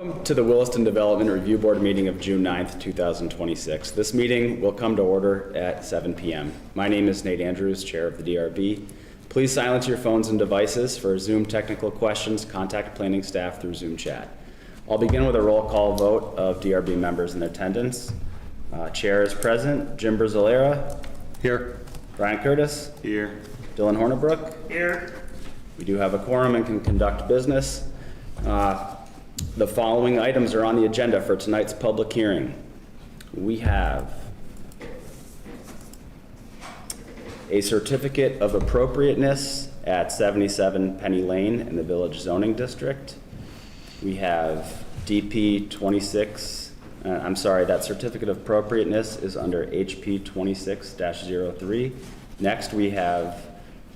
Welcome to the Williston Development Review Board meeting of June 9th, 2026. This meeting will come to order at 7 p.m. My name is Nate Andrews, Chair of the DRB. Please silence your phones and devices. For Zoom technical questions, contact planning staff through Zoom chat. I'll begin with a roll call vote of DRB members in attendance. Chair is present. Jim Brzalera. Here. Brian Curtis. Here. Dylan Hornibrook. Here. We do have a quorum and can conduct business. The following items are on the agenda for tonight's public hearing. We have a certificate of appropriateness at 77 Penny Lane in the Village Zoning District. We have DP 26, that certificate of appropriateness is under HP 26-03. Next we have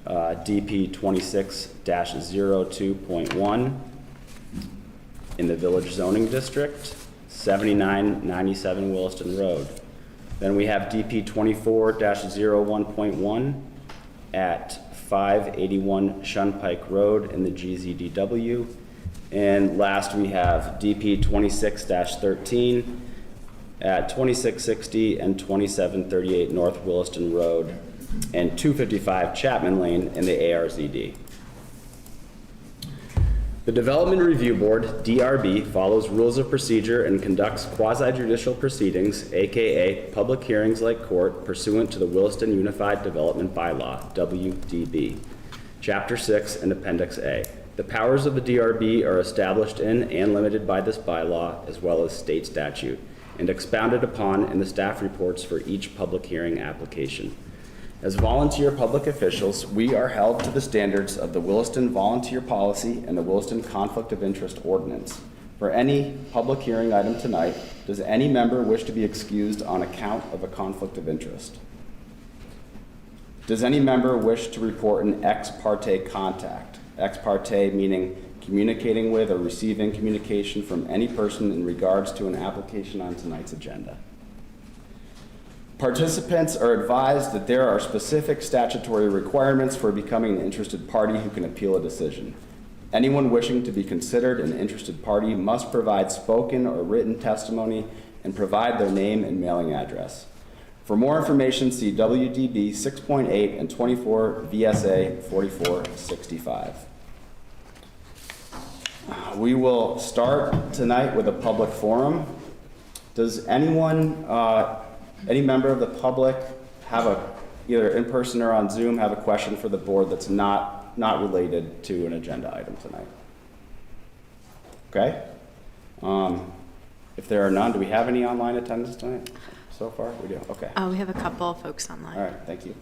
DP 26-02.1 in the Village Zoning District, 7997 Williston Road. Then we have DP 24-01.1 at 581 Shunpike Road in the GZDW. And last we have DP 26-13 at 2660 and 2738 North Williston Road and 255 Chapman Lane in the ARZD. The Development Review Board, DRB, follows rules of procedure and conducts quasi-judicial proceedings, aka public hearings like court, pursuant to the Williston Unified Development Bylaw, WDB, Chapter 6 and Appendix A. The powers of the DRB are established in and limited by this bylaw, as well as state statute, and expounded upon in the staff reports for each public hearing application. As volunteer public officials, we are held to the standards of the Williston Volunteer Policy and the Williston Conflict of Interest Ordinance. For any public hearing item tonight, does any member wish to be excused on account of a conflict of interest? Does any member wish to report an ex parte contact? Ex parte meaning communicating with or receiving communication from any person in regards to an application on tonight's agenda. Participants are advised that there are specific statutory requirements for becoming an interested party who can appeal a decision. Anyone wishing to be considered an interested party must provide spoken or written testimony and provide their name and mailing address. For more information, see WDB 6.8 and 24 VSA 4465. We will start tonight with a public forum. Does anyone, any member of the public have either in person or on Zoom, have a question for the board that's not related to an agenda item tonight? Okay. If there are none, do we have any online attendance tonight so far? We do. Okay. We have a couple of folks online. All right. Thank you.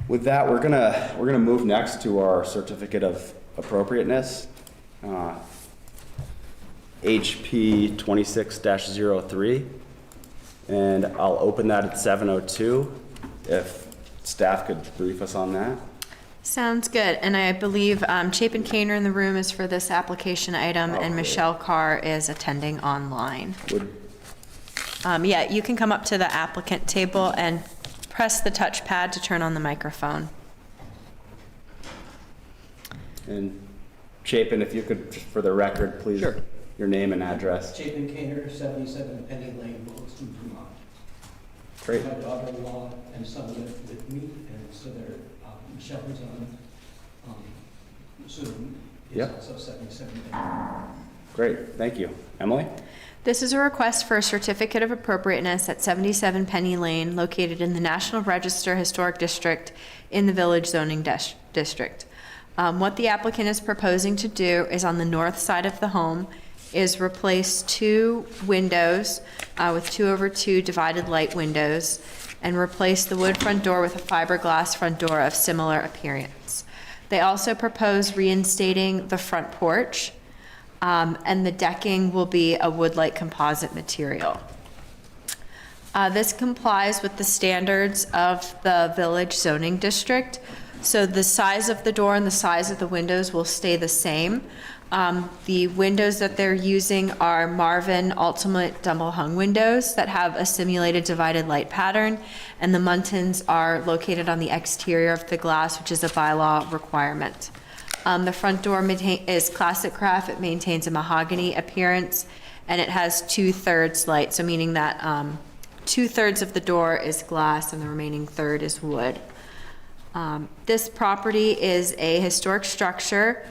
With that, we're gonna move next to our certificate of appropriateness. HP 26-03, and I'll open that at 7:02 if staff could brief us on that. Sounds good. And I believe Chapin Kaner in the room is for this application item, and Michelle Carr is attending online. Yeah, you can come up to the applicant table and press the touchpad to turn on the microphone. And Chapin, if you could, for the record, please. Sure. Your name and address. Chapin Kaner, 77 Penny Lane, Williston, Vermont. Great. My daughter-in-law and son live with me, and so they're Michelle is on Zoom. Yep. Also 77 Penny. Great, thank you. Emily? this is a request for a certificate of appropriateness at 77 Penny Lane, located in the National Register Historic District in the Village Zoning District. What the applicant is proposing to do is on the north side of the home is replace two windows with 2/2 divided light windows and replace the wood front door with a fiberglass front door of similar appearance. They also propose reinstating the front porch, and the decking will be a wood-like composite material. This complies with the standards of the Village Zoning District. So the size of the door and the size of the windows will stay the same. The windows that they're using are Marvin Ultimate double hung windows that have a simulated divided light pattern, and the muntins are located on the exterior of the glass, which is a bylaw requirement. The front door is classic craft. It maintains a mahogany appearance, and it has 2/3 light, so meaning that 2/3 of the door is glass and the remaining third is wood. This property is a historic structure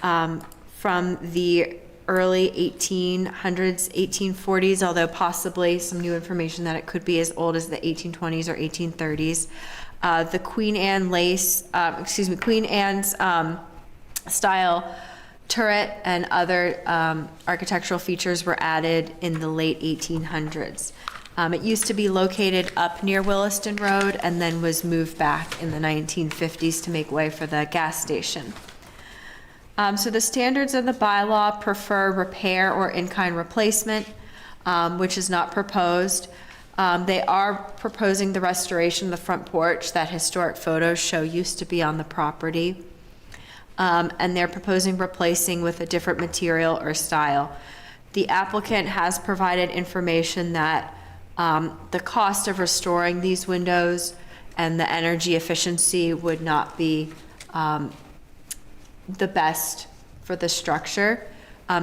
from the early 1800s, 1840s, although possibly some new information that it could be as old as the 1820s or 1830s. The Queen Anne's style turret and other architectural features were added in the late 1800s. It used to be located up near Williston Road and then was moved back in the 1950s to make way for the gas station. So the standards of the bylaw prefer repair or in-kind replacement, which is not proposed. They are proposing the restoration of the front porch that historic photos show used to be on the property. And they're proposing replacing with a different material or style. The applicant has provided information that the cost of restoring these windows and the energy efficiency would not be the best for the structure.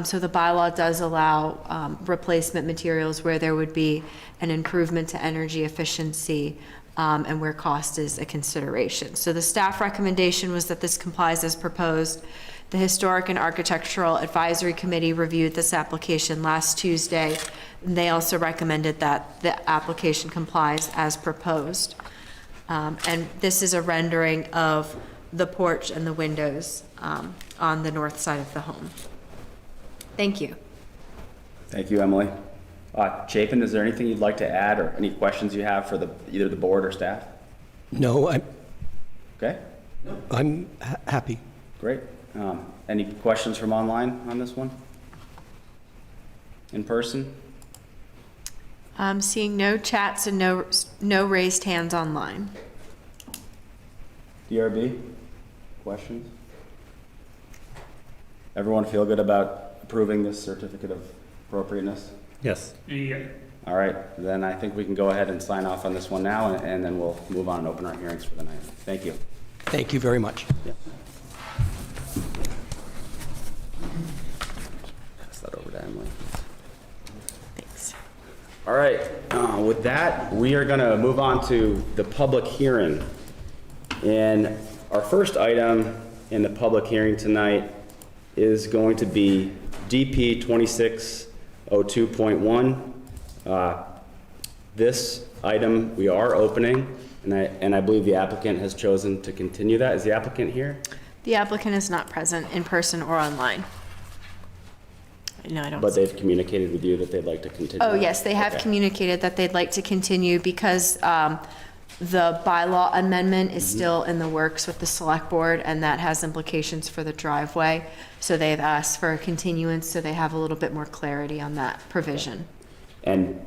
So the bylaw does allow replacement materials where there would be an improvement to energy efficiency and where cost is a consideration. So the staff recommendation was that this complies as proposed. The Historic and Architectural Advisory Committee reviewed this application last Tuesday, and they also recommended that the application complies as proposed. And this is a rendering of the porch and the windows on the north side of the home. Thank you. Thank you, Emily. Chapin, is there anything you'd like to add or any questions you have for either the board or staff? No, Okay, I'm happy. great. Any questions from online on this one? In person? I'm seeing no chats and no raised hands online. DRB? Questions? Everyone feel good about approving this certificate of appropriateness? Yes. All right, then I think we can go ahead and sign off on this one now, and then we'll move on and open our hearings for the night. Thank you. Thank you very much. Yep. Pass that over to Emily. Thanks. All right, with that, we are going to move on to the public hearing. And our first item in the public hearing tonight is going to be DP 2602.1. This item we are opening, and I believe the applicant has chosen to continue that. Is the applicant here? The applicant is not present in person or online. No, I don't. But they've communicated with you that they'd like to continue. Oh, yes, they have Okay. communicated that they'd like to continue because the bylaw amendment is still in the works with the select board, and that has implications for the driveway. So they've asked for a continuance, so they have a little bit more clarity on that provision. And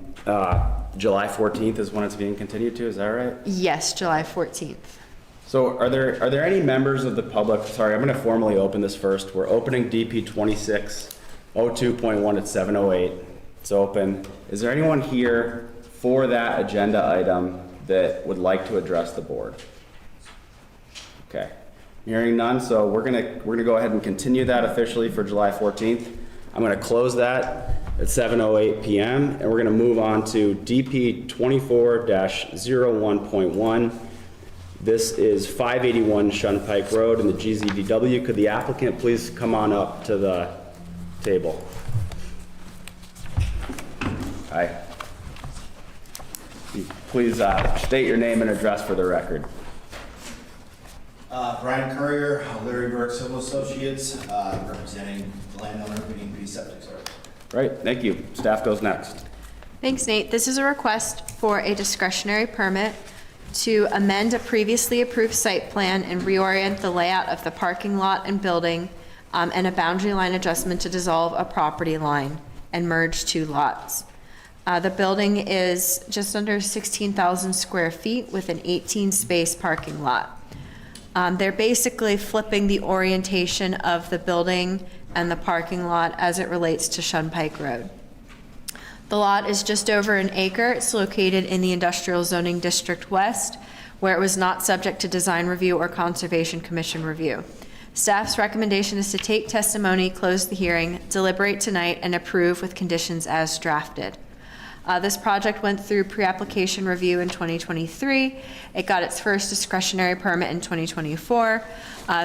July 14th is when it's being continued to, is that right? Yes, July 14th. So are there any members of the public, sorry, I'm going to formally open this first. We're opening DP 2602.1 at 7:08. It's open. Is there anyone here for that agenda item that would like to address the board? Okay. Hearing none, so we're gonna go ahead and continue that officially for July 14th. I'm gonna close that at 7:08 p.m. and we're gonna move on to DP 24-01.1. This is 581 Shunpike Road in the GZBW. Could the applicant please come on up to the table? Hi. Please state your name and address for the record. Brian Courier, Larry Burke Civil Associates, representing the landowner being P Septic Service. Right, thank you. Staff goes next. Thanks, Nate. This is a request for a discretionary permit to amend a previously approved site plan and reorient the layout of the parking lot and building, and a boundary line adjustment to dissolve a property line and merge two lots. The building is just under 16,000 square feet with an 18-space parking lot. They're basically flipping the orientation of the building and the parking lot as it relates to Shunpike Road. The lot is just over an acre. It's located in the Industrial Zoning District West, where it was not subject to design review or Conservation Commission review. Staff's recommendation is to take testimony, close the hearing, deliberate tonight, and approve with conditions as drafted. This project went through pre-application review in 2023. It got its first discretionary permit in 2024.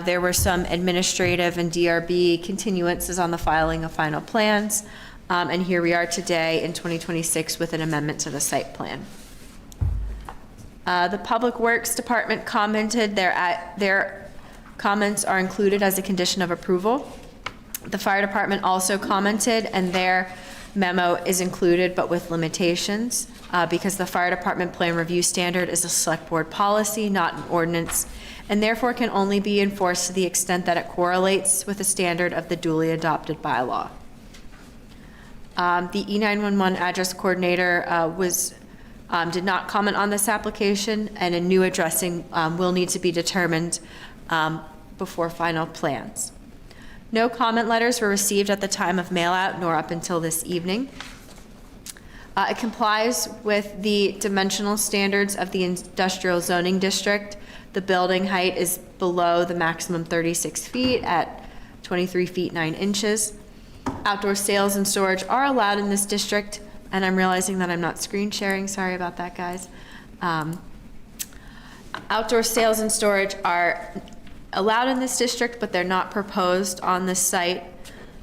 There were some administrative and DRB continuances on the filing of final plans. And here we are today in 2026 with an amendment to the site plan. The Public Works Department commented. Their comments are included as a condition of approval. The Fire Department also commented, and their memo is included, but with limitations, because the Fire Department plan review standard is a select board policy, not an ordinance, and therefore can only be enforced to the extent that it correlates with the standard of the duly adopted bylaw. The E911 address coordinator did not comment on this application, and a new addressing will need to be determined before final plans. No comment letters were received at the time of mail-out nor up until this evening. It complies with the dimensional standards of the industrial zoning district. The building height is below the maximum 36 feet at 23 feet 9 inches. Outdoor sales and storage are allowed in this district, and I'm realizing that I'm not screen sharing. Sorry about that, guys. Outdoor sales and storage are allowed in this district, but they're not proposed on this site.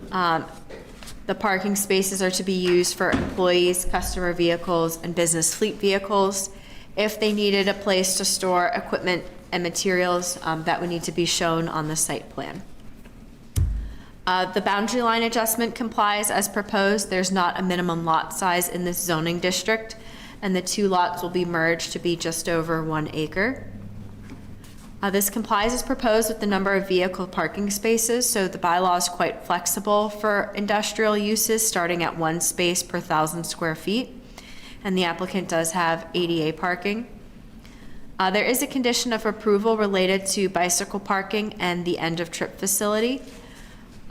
The parking spaces are to be used for employees, customer vehicles, and business fleet vehicles. If they needed a place to store equipment and materials, that would need to be shown on the site plan. The boundary line adjustment complies as proposed. There's not a minimum lot size in this zoning district, and the two lots will be merged to be just over 1 acre. This complies as proposed with the number of vehicle parking spaces, so the bylaw is quite flexible for industrial uses, starting at 1 space per 1,000 square feet, and the applicant does have ADA parking. There is a condition of approval related to bicycle parking and the end-of-trip facility.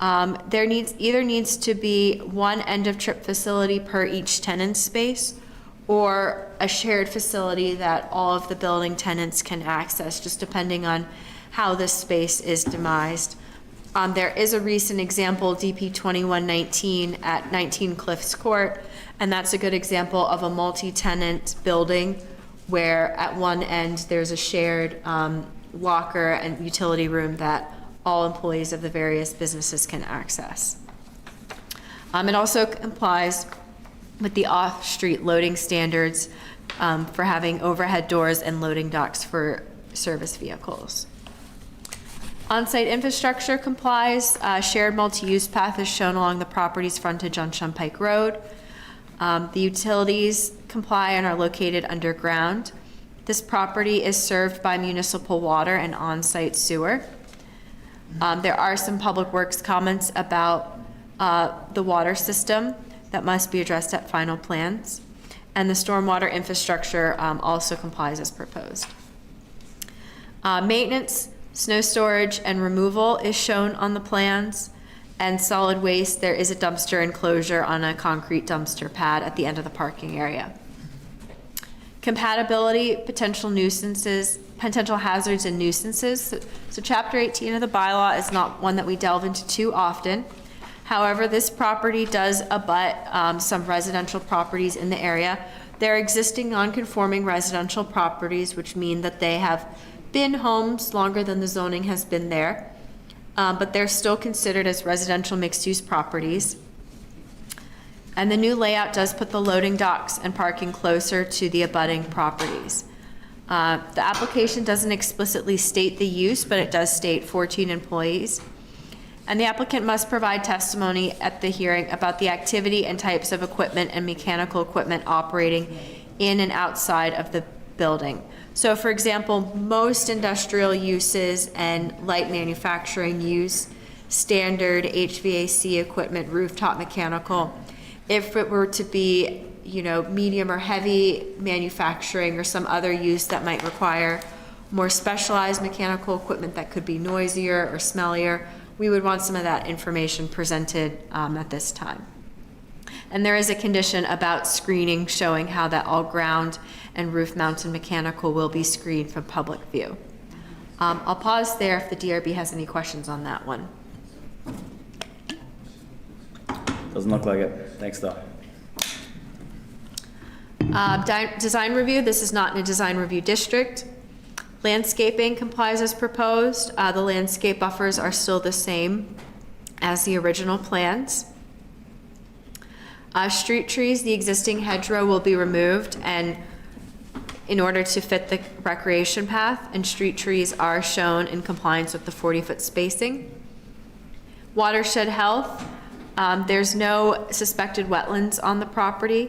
There needs to be 1 end-of-trip facility per each tenant space, or a shared facility that all of the building tenants can access, just depending on how this space is demised. There is a recent example, DP 2119 at 19 Cliffs Court, and that's a good example of a multi-tenant building where at one end there's a shared locker and utility room that all employees of the various businesses can access. It also complies with the off-street loading standards for having overhead doors and loading docks for service vehicles. On-site infrastructure complies. Shared multi-use path is shown along the property's frontage on Shunpike Road. The utilities comply and are located underground. This property is served by municipal water and on-site sewer. There are some public works comments about the water system that must be addressed at final plans, and the stormwater infrastructure also complies as proposed. Maintenance, snow storage, and removal is shown on the plans, and solid waste, there is a dumpster enclosure on a concrete dumpster pad at the end of the parking area. Compatibility, potential hazards and nuisances. So Chapter 18 of the bylaw is not one that we delve into too often. However, this property does abut some residential properties in the area. They're existing non-conforming residential properties, which mean that they have been homes longer than the zoning has been there, but they're still considered as residential mixed-use properties. And the new layout does put the loading docks and parking closer to the abutting properties. The application doesn't explicitly state the use, but it does state 14 employees. And the applicant must provide testimony at the hearing about the activity and types of equipment and mechanical equipment operating in and outside of the building. So for example, most industrial uses and light manufacturing use standard HVAC equipment, rooftop mechanical. If it were to be, medium or heavy manufacturing or some other use that might require more specialized mechanical equipment that could be noisier or smellier, we would want some of that information presented at this time. And there is a condition about screening showing how that all ground and roof mounted mechanical will be screened from public view. I'll pause there if the DRB has any questions on that one. Doesn't look like it. Thanks, though. Design review, this is not in a design review district. Landscaping complies as proposed. The landscape buffers are still the same as the original plans. Street trees, the existing hedgerow will be removed and in order to fit the recreation path, and street trees are shown in compliance with the 40-foot spacing. Watershed health, there's no suspected wetlands on the property,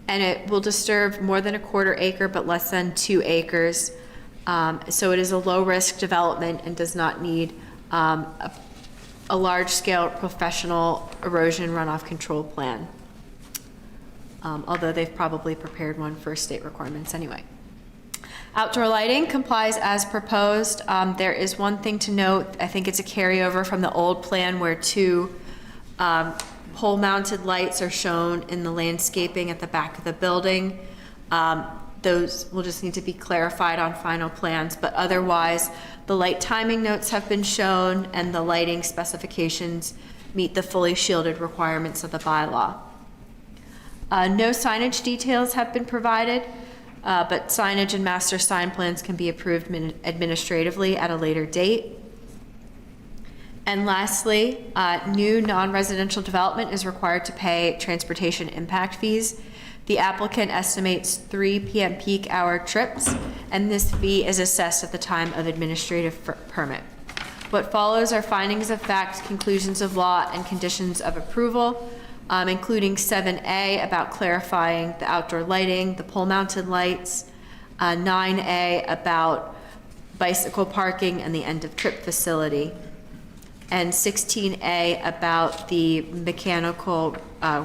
and it will disturb more than a quarter acre but less than 2 acres. So it is a low-risk development and does not need a large-scale professional erosion runoff control plan. Although they've probably prepared one for state requirements anyway. Outdoor lighting complies as proposed. There is one thing to note, I think it's a carryover from the old plan where 2 pole-mounted lights are shown in the landscaping at the back of the building. Those will just need to be clarified on final plans, but otherwise the light timing notes have been shown and the lighting specifications meet the fully shielded requirements of the bylaw. No signage details have been provided, but signage and master sign plans can be approved administratively at a later date. And lastly, new non-residential development is required to pay transportation impact fees. The applicant estimates 3 p.m. peak hour trips, and this fee is assessed at the time of administrative permit. What follows are findings of fact, conclusions of law, and conditions of approval, including 7A about clarifying the outdoor lighting, the pole-mounted lights, 9A about bicycle parking and the end-of-trip facility, and 16A about the mechanical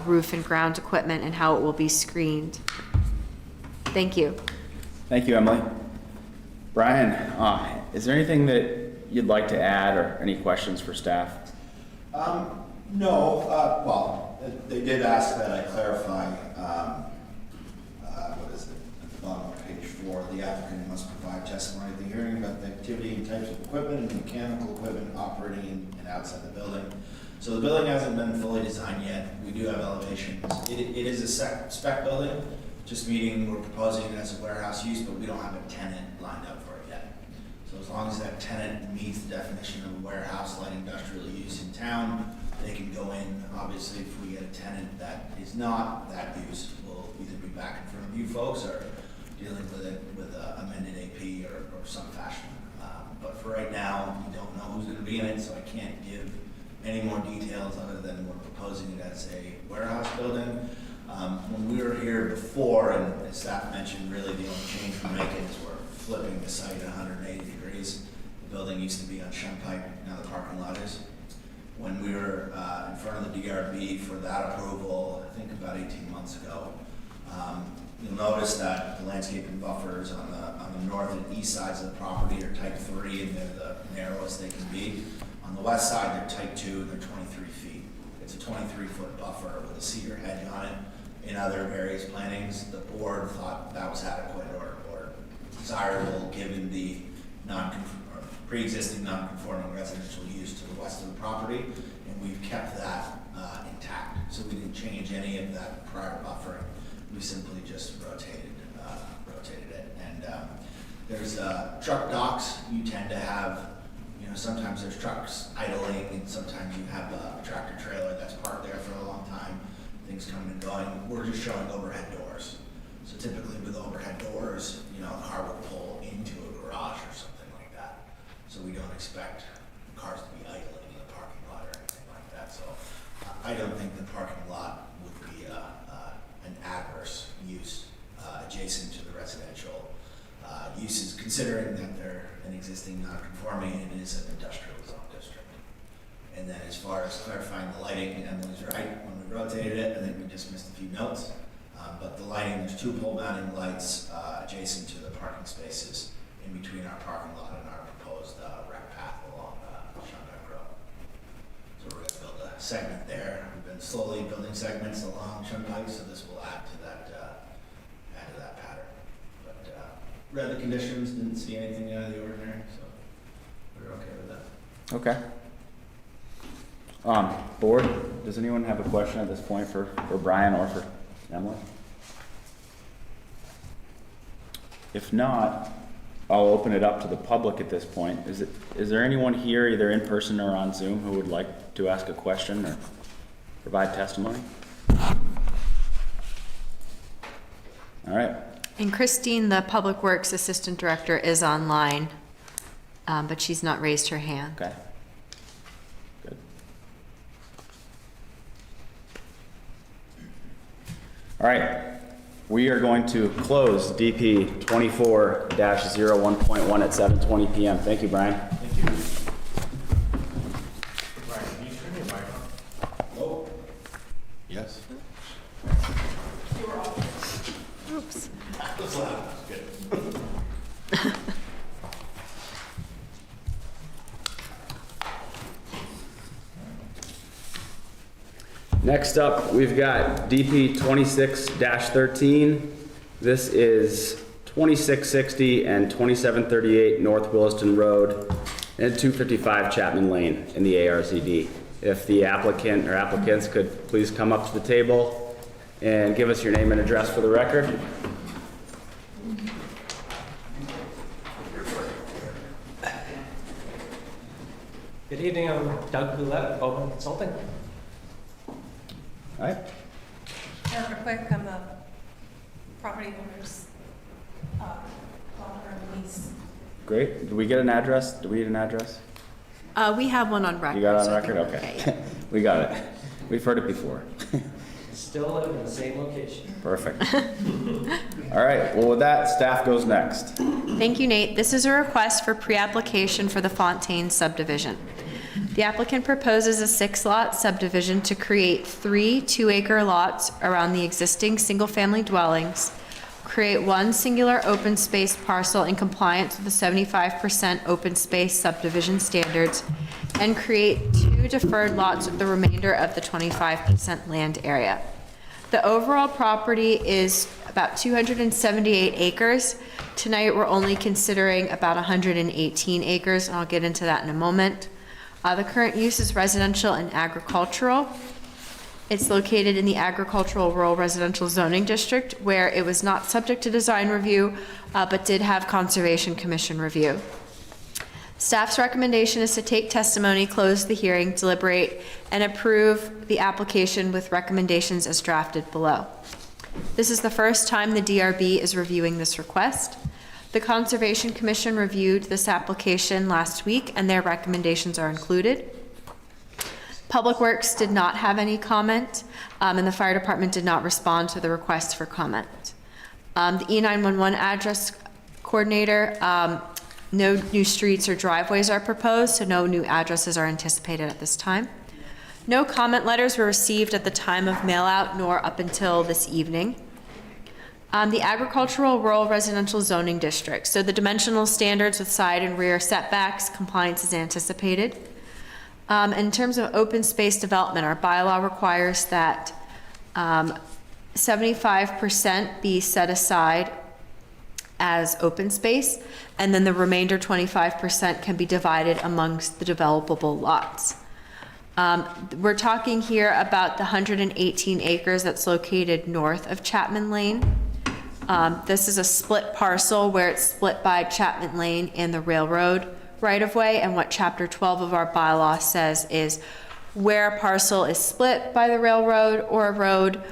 roof and ground equipment and how it will be screened. Thank you. Thank you, Emily. Brian, is there anything that you'd like to add or any questions for staff? No, well, they did ask that I clarify, what is it, at the bottom of page 4, the applicant must provide testimony at the hearing about the activity and types of equipment and mechanical equipment operating in and outside the building. So the building hasn't been fully designed yet. We do have elevations. It is a spec building, just meaning we're proposing it as a warehouse use, but we don't have a tenant lined up for it yet. So as long as that tenant meets the definition of warehouse light industrial use in town, they can go in. Obviously, if we get a tenant that is not that use, we'll either be back in front of you folks or dealing with it with amended AP or some fashion. But for right now, we don't know who's going to be in it, so I can't give any more details other than we're proposing it as a warehouse building. When we were here before, and as staff mentioned, really the only change we're making is we're flipping the site 180 degrees. The building used to be on Shunpike, now the parking lot is. When we were in front of the DRB for that approval, I think about 18 months ago, you'll notice that the landscaping buffers on the north and east sides of the property are type 3 and they're the narrowest they can be. On the west side, they're type 2 and they're 23 feet. It's a 23-foot buffer with a cedar hedge on it. In other various plannings, the board thought that was adequate or desirable given the pre-existing non-conforming residential use to the west of the property, and we've kept that intact. So we didn't change any of that prior buffering. We simply just rotated it. And there's truck docks. You tend to have, sometimes there's trucks idling, and sometimes you have a tractor trailer that's parked there for a long time. Things coming and going. We're just showing overhead doors. So typically with overhead doors, a car would pull into a garage or something like that. So we don't expect cars to be idling in the parking lot or anything like that. So I don't think the parking lot would be an adverse use adjacent to the residential uses, considering that they're an existing non-conforming and it is an industrial zone district. And then as far as clarifying the lighting, Emily's right, when we rotated it, I think we just missed a few notes. But the lighting, there's 2 pole mounting lights adjacent to the parking spaces in between our parking lot and our proposed rec path along Shunpike Road. So we're going to build a segment there. We've been slowly building segments along Shunpike, so this will add to that pattern. But read the conditions, didn't see anything out of the ordinary. So Okay. Board, does anyone have a question at this point for Brian or for Emily? If not, I'll open it up to the public at this point. Is there anyone here, either in person or on Zoom, who would like to ask a question or provide testimony? All right. And Christine, the Public Works Assistant Director, is online, but she's not raised her hand. Okay. Good. All right. We are going to close DP 24-01.1 at 7:20 p.m. Thank you, Brian. Thank you. Brian, can you turn your mic on? Oh, Yes. Oops. that's loud. Good. Next up, we've got DP 26-13. This is 2660 and 2738 North Williston Road and 255 Chapman Lane in the ARCD. If the applicant or applicants could please come up to the table and give us your name and address for the record. Good evening, I'm Doug Goulet, Bowman Consulting. All right. Real quick, I'm a property owner's daughter lease. Great. Did we get an address? Do we need an address? We have one on record. You got it so on I think record? we're Okay. yeah. We got it. We've heard it before. Still live in the same location. Perfect. All right. Well, with that, staff goes next. Thank you, Nate. This is a request for pre-application for the Fontaine subdivision. The applicant proposes a 6-lot subdivision to create 3 2-acre lots around the existing single-family dwellings, create 1 singular open space parcel in compliance with the 75% open space subdivision standards, and create 2 deferred lots with the remainder of the 25% land area. The overall property is about 278 acres. Tonight, we're only considering about 118 acres, and I'll get into that in a moment. The current use is residential and agricultural. It's located in the agricultural rural residential zoning district, where it was not subject to design review, but did have Conservation Commission review. Staff's recommendation is to take testimony, close the hearing, deliberate, and approve the application with recommendations as drafted below. This is the first time the DRB is reviewing this request. The Conservation Commission reviewed this application last week, and their recommendations are included. Public Works did not have any comment, and the Fire Department did not respond to the request for comment. The E911 address coordinator, no new streets or driveways are proposed, so no new addresses are anticipated at this time. No comment letters were received at the time of mail-out nor up until this evening. The agricultural rural residential zoning district. So the dimensional standards with side and rear setbacks, compliance is anticipated. In terms of open space development, our bylaw requires that 75% be set aside as open space, and then the remainder 25% can be divided amongst the developable lots. We're talking here about the 118 acres that's located north of Chapman Lane. This is a split parcel where it's split by Chapman Lane and the railroad right-of-way, and what Chapter 12 of our bylaw says is where a parcel is split by the railroad or a road,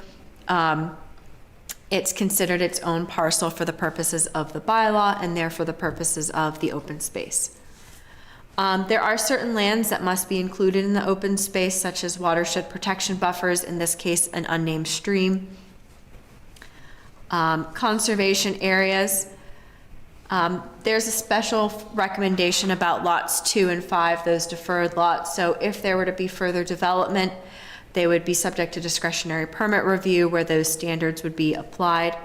it's considered its own parcel for the purposes of the bylaw and therefore the purposes of the open space. There are certain lands that must be included in the open space, such as watershed protection buffers, in this case, an unnamed stream. Conservation areas. There's a special recommendation about lots 2 and 5, those deferred lots. So if there were to be further development, they would be subject to discretionary permit review where those standards would be applied.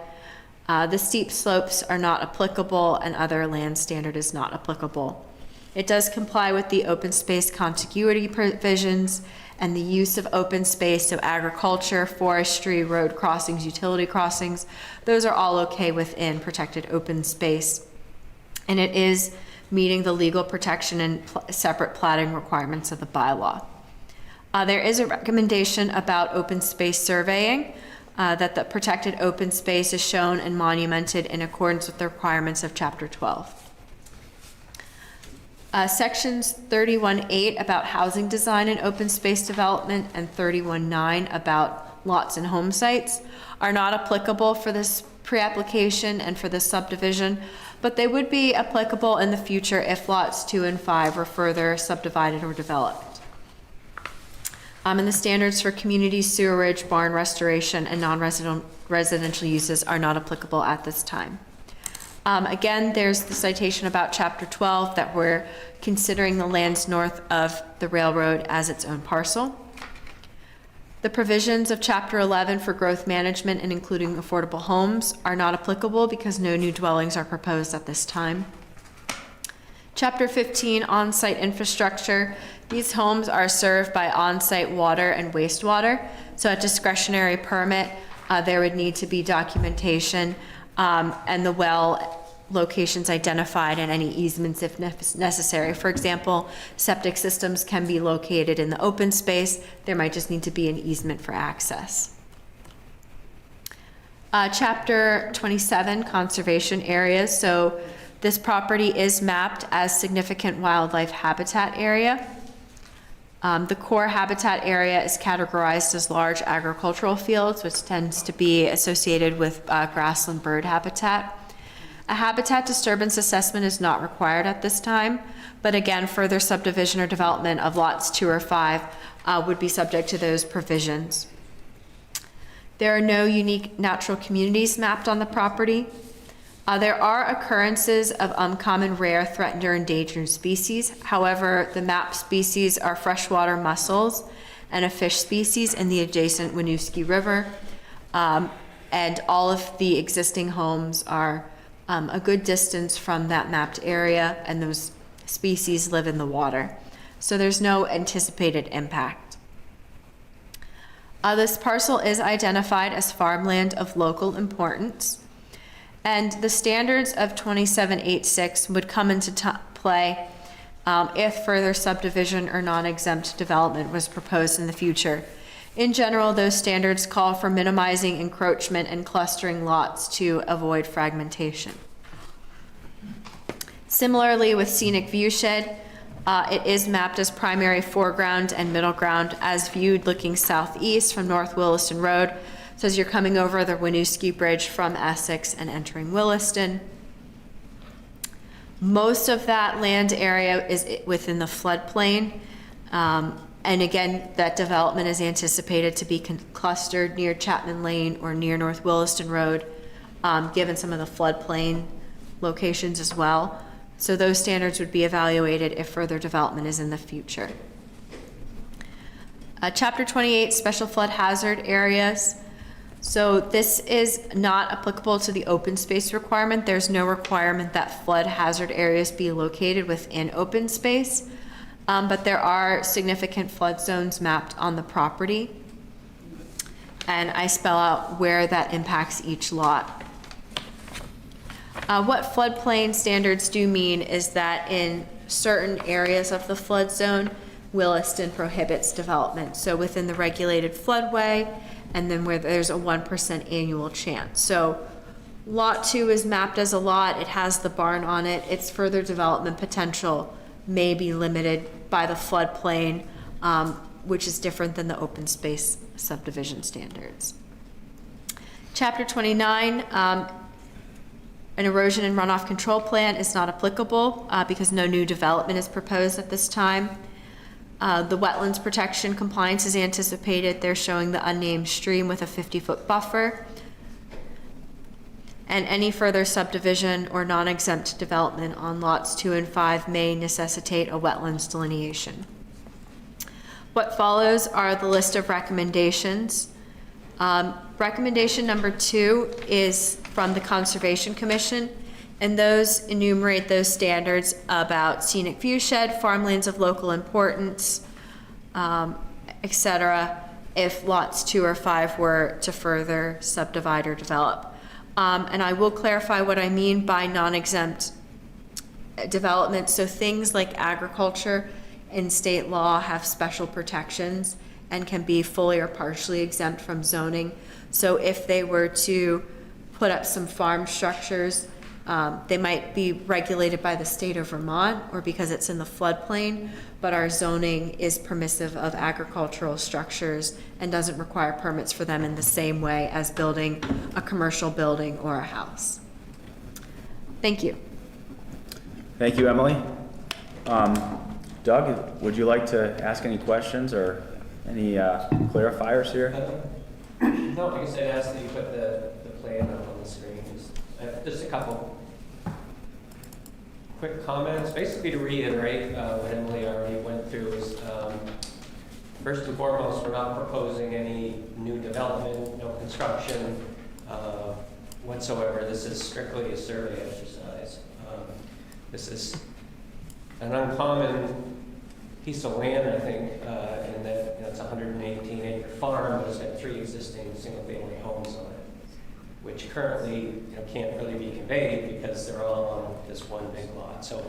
The steep slopes are not applicable and other land standard is not applicable. It does comply with the open space contiguity provisions and the use of open space, so agriculture, forestry, road crossings, utility crossings, those are all okay within protected open space. And it is meeting the legal protection and separate platting requirements of the bylaw. There is a recommendation about open space surveying, that the protected open space is shown and monumented in accordance with the requirements of Chapter 12. Sections 31.8 about housing design and open space development and 31.9 about lots and home sites are not applicable for this pre-application and for this subdivision, but they would be applicable in the future if lots 2 and 5 were further subdivided or developed. And the standards for community sewerage, barn restoration, and non-residential uses are not applicable at this time. Again, there's the citation about Chapter 12 that we're considering the lands north of the railroad as its own parcel. The provisions of Chapter 11 for growth management and including affordable homes are not applicable because no new dwellings are proposed at this time. Chapter 15, on-site infrastructure. These homes are served by on-site water and wastewater. So at discretionary permit, there would need to be documentation and the well locations identified and any easements if necessary. For example, septic systems can be located in the open space. There might just need to be an easement for access. Chapter 27, conservation areas. So this property is mapped as significant wildlife habitat area. The core habitat area is categorized as large agricultural fields, which tends to be associated with grassland bird habitat. A habitat disturbance assessment is not required at this time, but again, further subdivision or development of lots 2 or 5 would be subject to those provisions. There are no unique natural communities mapped on the property. There are occurrences of uncommon, rare, threatened, or endangered species. However, the mapped species are freshwater mussels and a fish species in the adjacent Winooski River. And all of the existing homes are a good distance from that mapped area, and those species live in the water. So there's no anticipated impact. This parcel is identified as farmland of local importance. And the standards of 2786 would come into play if further subdivision or non-exempt development was proposed in the future. In general, those standards call for minimizing encroachment and clustering lots to avoid fragmentation. Similarly, with scenic viewshed, it is mapped as primary foreground and middle ground as viewed looking southeast from North Williston Road. So as you're coming over the Winooski Bridge from Essex and entering Williston. Most of that land area is within the floodplain. And again, that development is anticipated to be clustered near Chapman Lane or near North Williston Road, given some of the floodplain locations as well. So those standards would be evaluated if further development is in the future. Chapter 28, special flood hazard areas. So this is not applicable to the open space requirement. There's no requirement that flood hazard areas be located within open space, but there are significant flood zones mapped on the property. And I spell out where that impacts each lot. What floodplain standards do mean is that in certain areas of the flood zone, Williston prohibits development. So within the regulated floodway, and then where there's a 1% annual chance. So lot 2 is mapped as a lot. It has the barn on it. Its further development potential may be limited by the floodplain, which is different than the open space subdivision standards. Chapter 29, an erosion and runoff control plan is not applicable because no new development is proposed at this time. The wetlands protection compliance is anticipated. They're showing the unnamed stream with a 50-foot buffer. And any further subdivision or non-exempt development on lots 2 and 5 may necessitate a wetlands delineation. What follows are the list of recommendations. Recommendation number 2 is from the Conservation Commission, and those enumerate those standards about scenic viewshed, farmlands of local importance, etc., if lots 2 or 5 were to further subdivide or develop. And I will clarify what I mean by non-exempt development. So things like agriculture in state law have special protections and can be fully or partially exempt from zoning. So if they were to put up some farm structures, they might be regulated by the state of Vermont or because it's in the floodplain, but our zoning is permissive of agricultural structures and doesn't require permits for them in the same way as building a commercial building or a house. Thank you. Thank you, Emily. Doug, would you like to ask any questions or any clarifiers here? No, I guess I'd ask that you put the plan up on the screen. Just a couple quick comments. Basically to reiterate what Emily already went through is, first and foremost, we're not proposing any new development, no construction whatsoever. This is strictly a survey exercise. This is an uncommon piece of land, I think, in that it's a 118-acre farm, but it's got 3 existing single-family homes on it, which currently can't really be conveyed because they're all on this one big lot. So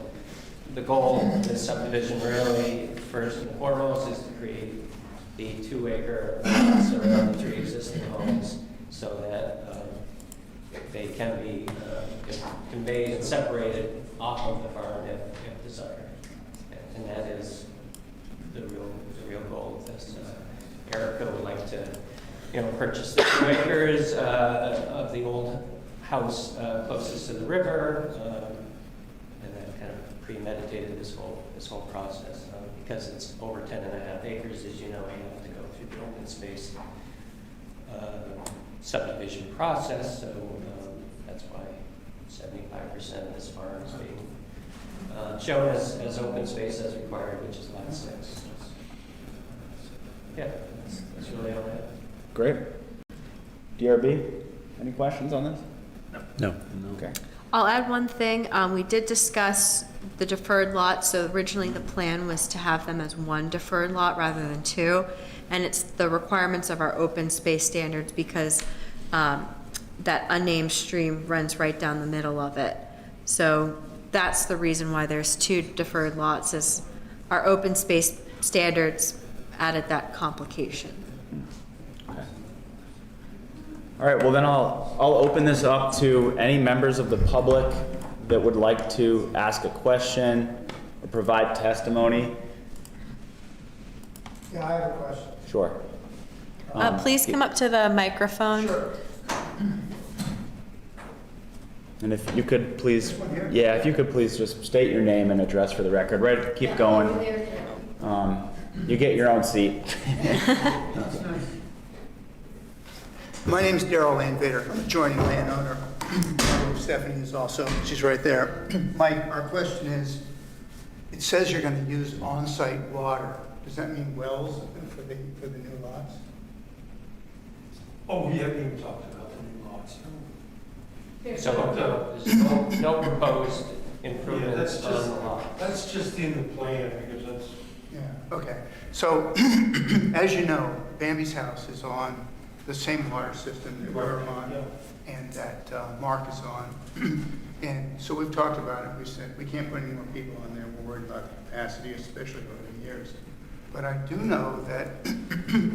the goal of this subdivision really, first and foremost, is to create the 2-acre lots around the 3 existing homes so that they can be conveyed and separated off of the farm if desired. And that is the real goal of this. Erica would like to purchase the 2 acres of the old house closest to the river, and then kind of premeditated this whole process. Because it's over 10.5 acres, as you know, you have to go through the open space subdivision process, so that's why 75% of this farm is being shown as open space as required, which is lot 6. Yeah, that's really all I have. Great. DRB, any questions on this? No. Okay. I'll add one thing. We did discuss the deferred lot. So originally the plan was to have them as 1 deferred lot rather than 2. And it's the requirements of our open space standards because that unnamed stream runs right down the middle of it. So that's the reason why there's 2 deferred lots, is our open space standards added that complication. Okay. All right, well then I'll open this up to any members of the public that would like to ask a question or provide testimony. Yeah, I have a question. Sure. Please come up to the microphone. Sure. And if you could please, yeah, if you could please just state your name and address for the record. Right, keep going. You get your own seat. My name is Daryl Landvader. I'm a adjoining landowner. Stephanie is also, she's right there. Our question is, it says you're going to use on-site water. Does that mean wells for the new lots? Oh, we haven't even talked about the new lots. So there's no proposed Yeah, improvements on the lot. that's just in the plan, because that's, Yeah, okay. So, as you know, Bambi's house is on the same water system that we're on and that Mark is on. And so we've talked about it. We said we can't put any more people on there. We're worried about the capacity, especially over the years. But I do know that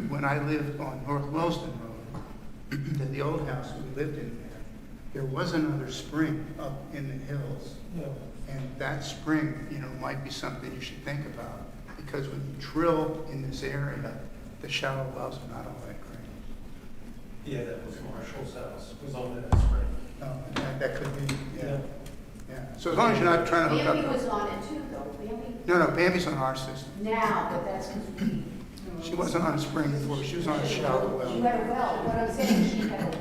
when I lived on North Williston Road, that the old house we lived in there was another spring up in the hills. And that spring, might be something you should think about. Because when you drill in this area, the shallow wells are not all that great. yeah, that was Marshall's house, was on that spring. And that could be, yeah. So as long as you're not trying to hook up. Bambi was on it too, though. Bambi, No, Bambi's on our system. now, but that's because we. She wasn't on a spring before, she was on a shallow She well. had a well. What I'm saying, she had a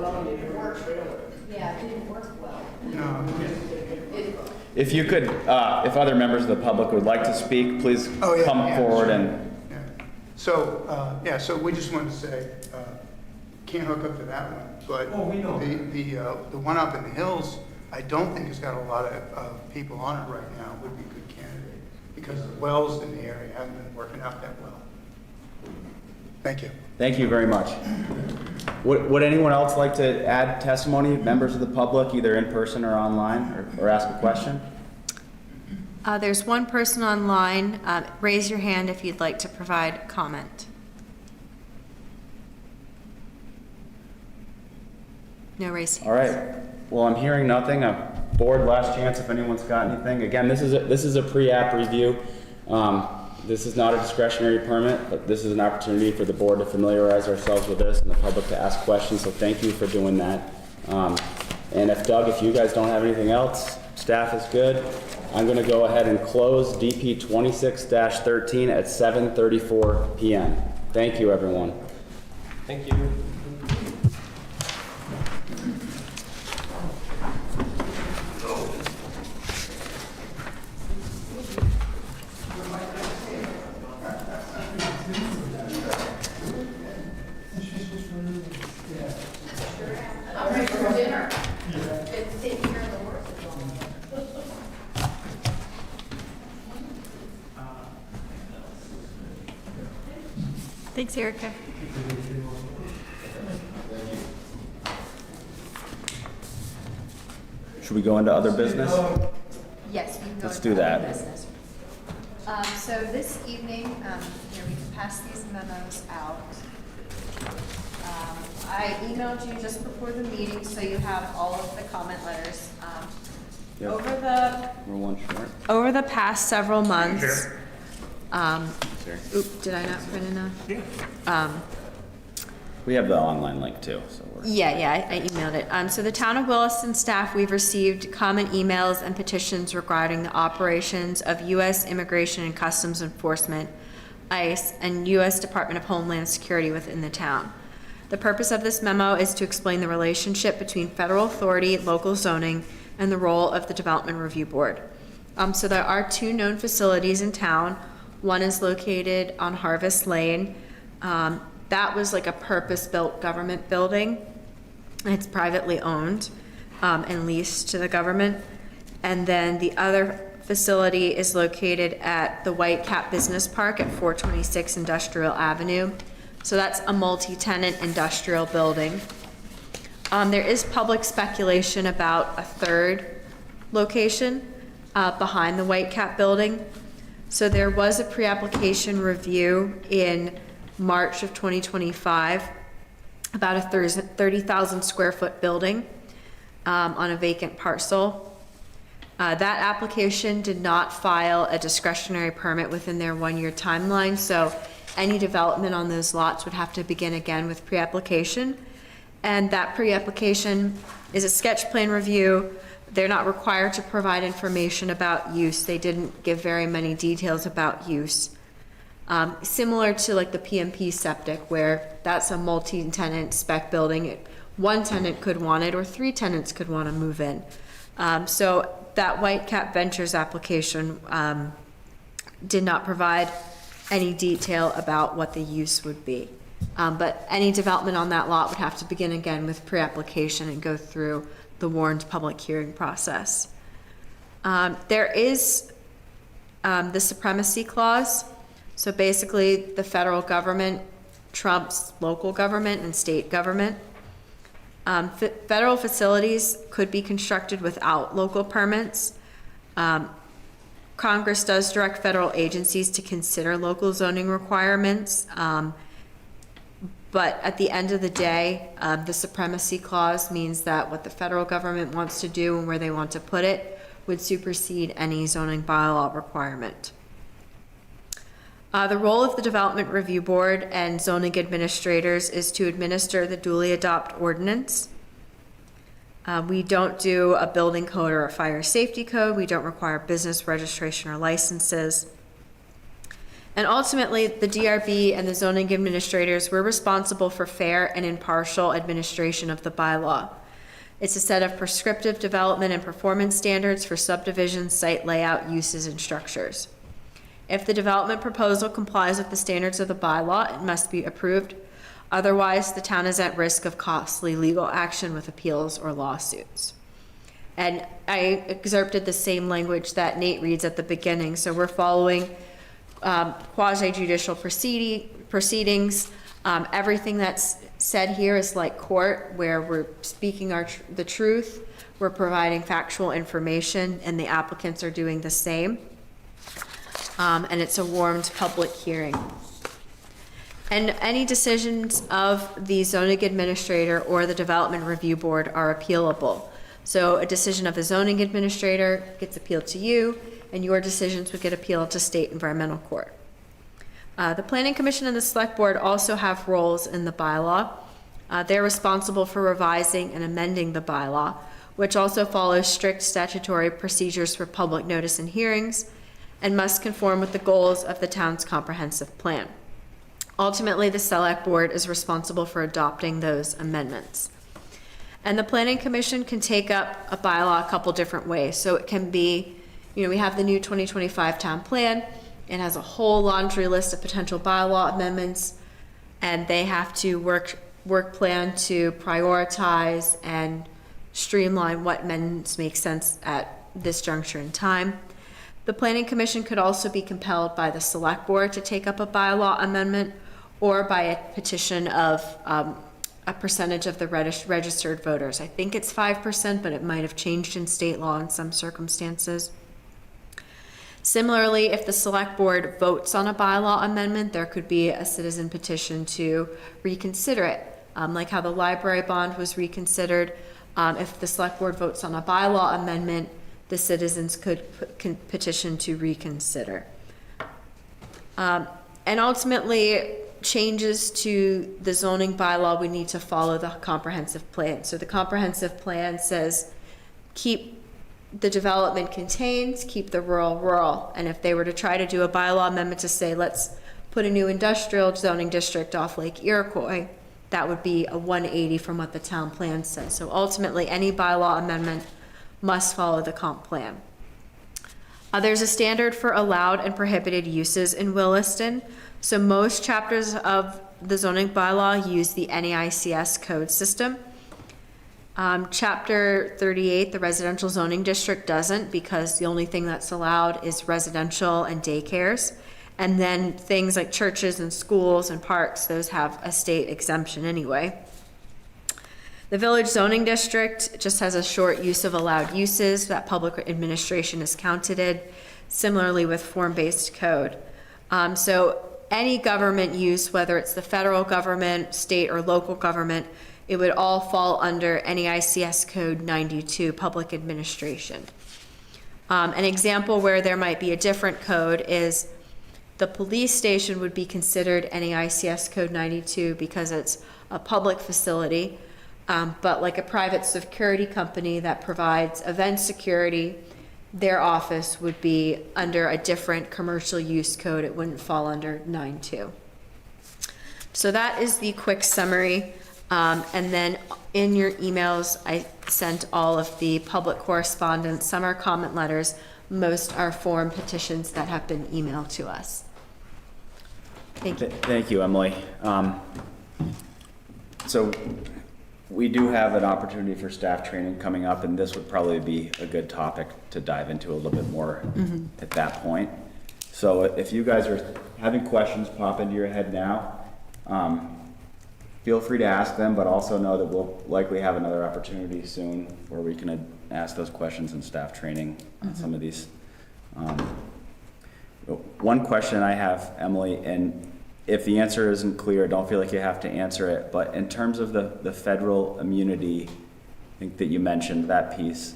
well, it didn't work. Yeah, it didn't work well. No. If you could, if other members of the public would like to speak, please Oh, yeah, come yeah, forward sure. and, Yeah. So, so we just wanted to say, can't hook up to that one, but Oh, we know. the one up in the hills, I don't think has got a lot of people on it right now, would be a good candidate, because the wells in the area haven't been working out that well. Thank you. thank you very much. Would anyone else like to add testimony, members of the public, either in person or online, or ask a question? There's one person online. Raise your hand if you'd like to provide comment. No raising. All right. Well, I'm hearing nothing. Board, last chance if anyone's got anything. Again, this is a pre-app review. This is not a discretionary permit, but this is an opportunity for the board to familiarize ourselves with this and the public to ask questions. So thank you for doing that. And if you guys don't have anything else, staff is good. I'm going to go ahead and close DP 26-13 at 7:34 p.m. Thank you, everyone. Thank you. Thanks, Erica. Should we go into other business? Yes, we can go Let's into do that. other business. So this evening, here, we can pass these memos out. I emailed you just before the meeting, so you have all of the comment letters. Yep. We're one short. Over the past several months, Sure. did I not print enough? We have the online link too, so we're. Yeah, I emailed it. So the Town of Williston staff, we've received common emails and petitions regarding the operations of U.S. Immigration and Customs Enforcement, ICE, and U.S. Department of Homeland Security within the town. The purpose of this memo is to explain the relationship between federal authority, local zoning, and the role of the Development Review Board. So there are two known facilities in town. One is located on Harvest Lane. That was like a purpose-built government building. It's privately owned and leased to the government. And then the other facility is located at the Whitecap Business Park at 426 Industrial Avenue. So that's a multi-tenant industrial building. There is public speculation about a third location behind the Whitecap building. So there was a pre-application review in March of 2025 about a 30,000 square foot building on a vacant parcel. That application did not file a discretionary permit within their 1-year timeline, so any development on those lots would have to begin again with pre-application. And that pre-application is a sketch plan review. They're not required to provide information about use. They didn't give very many details about use. Similar to like the PMP septic, where that's a multi-tenant spec building. One tenant could want it, or 3 tenants could want to move in. So that Whitecap Ventures application did not provide any detail about what the use would be. But any development on that lot would have to begin again with pre-application and go through the warned public hearing process. There is the supremacy clause. So basically, the federal government trumps local government and state government. Federal facilities could be constructed without local permits. Congress does direct federal agencies to consider local zoning requirements. But at the end of the day, the supremacy clause means that what the federal government wants to do and where they want to put it would supersede any zoning bylaw requirement. The role of the Development Review Board and zoning administrators is to administer the duly adopted ordinance. We don't do a building code or a fire safety code. We don't require business registration or licenses. And ultimately, the DRB and the zoning administrators were responsible for fair and impartial administration of the bylaw. It's a set of prescriptive development and performance standards for subdivisions, site layout, uses, and structures. If the development proposal complies with the standards of the bylaw, it must be approved. Otherwise, the town is at risk of costly legal action with appeals or lawsuits. And I excerpted the same language that Nate reads at the beginning. So we're following quasi-judicial proceedings. Everything that's said here is like court, where we're speaking the truth, we're providing factual information, and the applicants are doing the same. and it's a warmed public hearing. And any decisions of the zoning administrator or the development review board are appealable. So a decision of the zoning administrator gets appealed to you, and your decisions would get appealed to state environmental court. The planning commission and the select board also have roles in the bylaw. They're responsible for revising and amending the bylaw, which also follows strict statutory procedures for public notice and hearings, and must conform with the goals of the town's comprehensive plan. Ultimately, the select board is responsible for adopting those amendments. And the planning commission can take up a bylaw a couple different ways. So it can be, we have the new 2025 town plan. It has a whole laundry list of potential bylaw amendments, and they have to work plan to prioritize and streamline what amendments make sense at this juncture in time. The planning commission could also be compelled by the select board to take up a bylaw amendment, or by a petition of a percentage of the registered voters. I think it's 5%, but it might have changed in state law in some circumstances. Similarly, if the select board votes on a bylaw amendment, there could be a citizen petition to reconsider it, like how the library bond was reconsidered. If the select board votes on a bylaw amendment, the citizens could petition to reconsider. And ultimately, changes to the zoning bylaw, we need to follow the comprehensive plan. So the comprehensive plan says keep the development contained, keep the rural. And if they were to try to do a bylaw amendment to say, let's put a new industrial zoning district off Lake Iroquois, that would be a 180 from what the town plan says. So ultimately, any bylaw amendment must follow the comp plan. There's a standard for allowed and prohibited uses in Williston. So most chapters of the zoning bylaw use the NAICS code system. Chapter 38, the residential zoning district, doesn't, because the only thing that's allowed is residential and daycares. And then things like churches and schools and parks, those have a state exemption anyway. The village zoning district just has a short use of allowed uses that public administration is counted in, similarly with form-based code. So any government use, whether it's the federal government, state, or local government, it would all fall under NAICS Code 92, Public Administration. An example where there might be a different code is the police station would be considered NAICS Code 92 because it's a public facility, but like a private security company that provides event security, their office would be under a different commercial use code. It wouldn't fall under 92. So that is the quick summary. And then in your emails, I sent all of the public correspondence. Some are comment letters. Most are form petitions that have been emailed to us. Thank you. Thank you, Emily. So we do have an opportunity for staff training coming up, and this would probably be a good topic to dive into a little bit more at that point. So if you guys are having questions pop into your head now, feel free to ask them, but also know that we'll likely have another opportunity soon where we can ask those questions in staff training on some of these. One question I have, Emily, and if the answer isn't clear, don't feel like you have to answer it, but in terms of the federal immunity, I think that you mentioned that piece.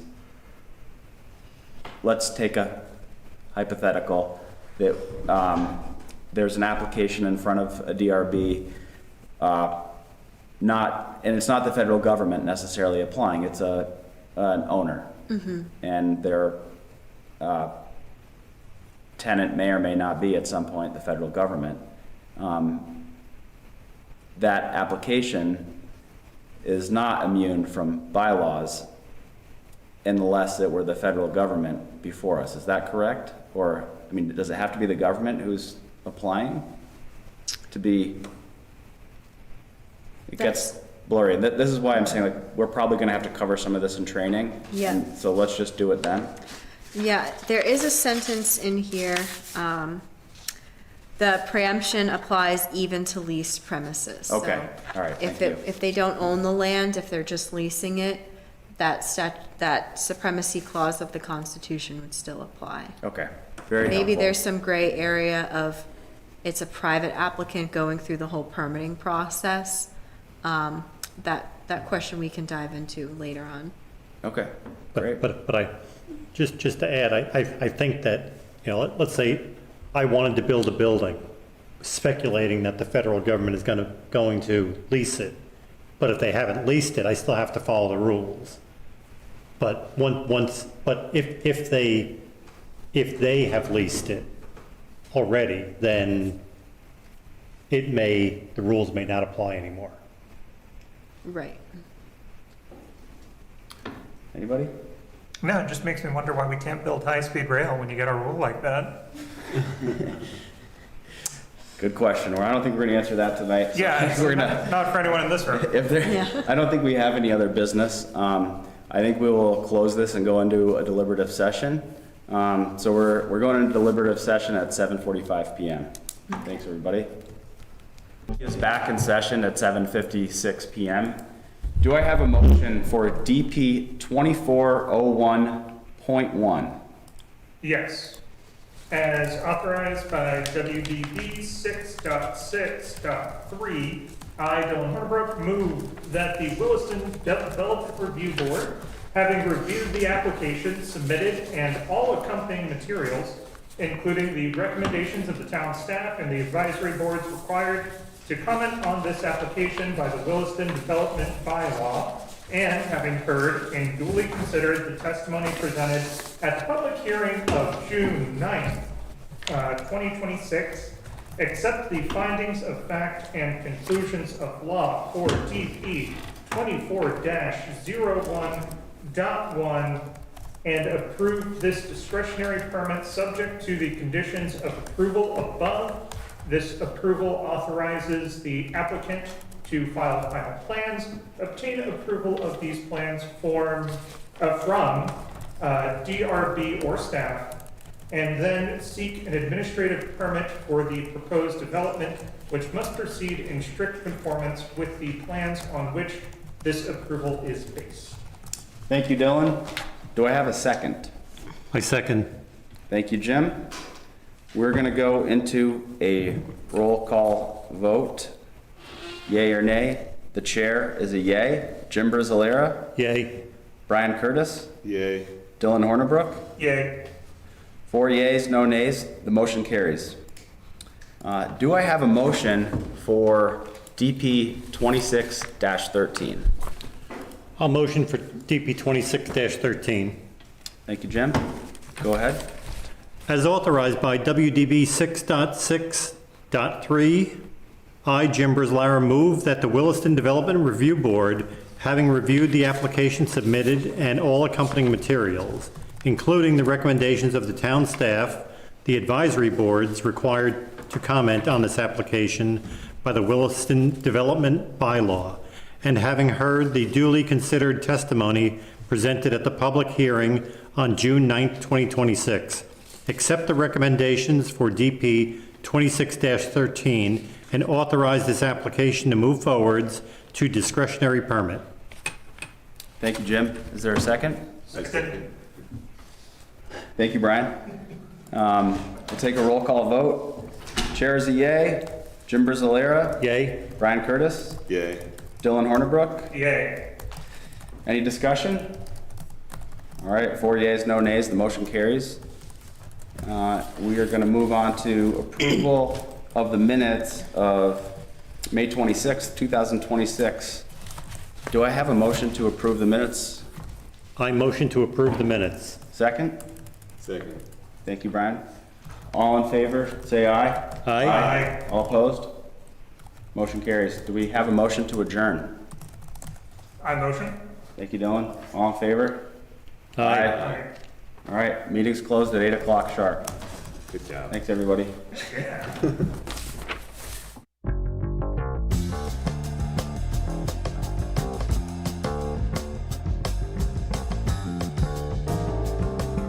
Let's take a hypothetical that there's an application in front of a DRB, and it's not the federal government necessarily applying, it's an owner. And their tenant may or may not be at some point the federal government. That application is not immune from bylaws unless it were the federal government before us. Is that correct? Or, I mean, does it have to be the government who's applying to be? It gets blurry. This is why I'm saying, like, we're probably going to have to cover some of this in training. Yeah. And so let's just do it then. Yeah, there is a sentence in here. The preemption applies even to leased premises. Okay, all right, thank you. If they don't own the land, if they're just leasing it, that supremacy clause of the Constitution would still apply. Okay, Very maybe helpful. there's some gray area of, it's a private applicant going through the whole permitting process. That question we can dive into later on. Okay, great. But I, just to add, I think that, you know, let's say I wanted to build a building, speculating that the federal government is going to lease it. But if they haven't leased it, I still have to follow the rules. But if they have leased it already, then the rules may not apply anymore. Right. Anybody? No, it just makes me wonder why we can't build high-speed rail when you get a rule like that. Good question. Well, I don't think we're gonna answer that tonight. so Yeah, we're gonna, not for anyone in this room. if there, I don't think we have any other business. I think we will close this and go into a deliberative session. So we're going into deliberative session at 7:45 p.m. Thanks, everybody. Is back in session at 7:56 p.m. Do I have a motion for DP 2401.1? Yes. As authorized by WDB 6.6.3, I, Dylan Hornbrook, move that the Williston Deliberative Review Board, having reviewed the application submitted and all accompanying materials, including the recommendations of the town staff and the advisory boards required to comment on this application by the Williston Development Bylaw, and having heard and duly considered the testimony presented at the public hearing of June 9th, 2026, accept the findings of fact and conclusions of law for DP 24-01.1 and approve this discretionary permit subject to the conditions of approval above. This approval authorizes the applicant to file final plans, obtain approval of these plans from DRB or staff, and then seek an administrative permit for the proposed development, which must proceed in strict conformance with the plans on which this approval is based. Thank you, Dylan. Do I have a second? I second. Thank you, Jim. We're going to go into a roll call vote. Yay or nay? The chair is a yay. Jim Brizzolera? Yay. Brian Curtis? Yay. Dylan Hornibrook? Yay. 4 yays, no nays. The motion carries. Do I have a motion for DP 26-13? I'll motion for DP 26-13. Thank you, Jim. Go ahead. As authorized by WDB 6.6.3, I, Jim Brizzolera, move that the Williston Development Review Board, having reviewed the application submitted and all accompanying materials, including the recommendations of the town staff, the advisory boards required to comment on this application by the Williston Development Bylaw, and having heard the duly considered testimony presented at the public hearing on June 9th, 2026, accept the recommendations for DP 26-13 and authorize this application to move forwards to discretionary permit. Thank you, Jim. Is there a second? Second. Thank you, Brian. We'll take a roll call vote. Chair is a yay. Jim Brizzolera? Yay. Brian Curtis? Yay. Dylan Hornibrook? Yay. Any discussion? All right, 4 yays, no nays. The motion carries. We are going to move on to approval of the minutes of May 26th, 2026. Do I have a motion to approve the minutes? I motion to approve the minutes. Second? Second. Thank you, Brian. All in favor, say aye. Aye. All opposed? Motion carries. Do we have a motion to adjourn? I motion. Thank you, Dylan. All in favor? Aye. All right, meeting's closed at 8 o'clock sharp. Good job. Thanks, everybody. Yeah.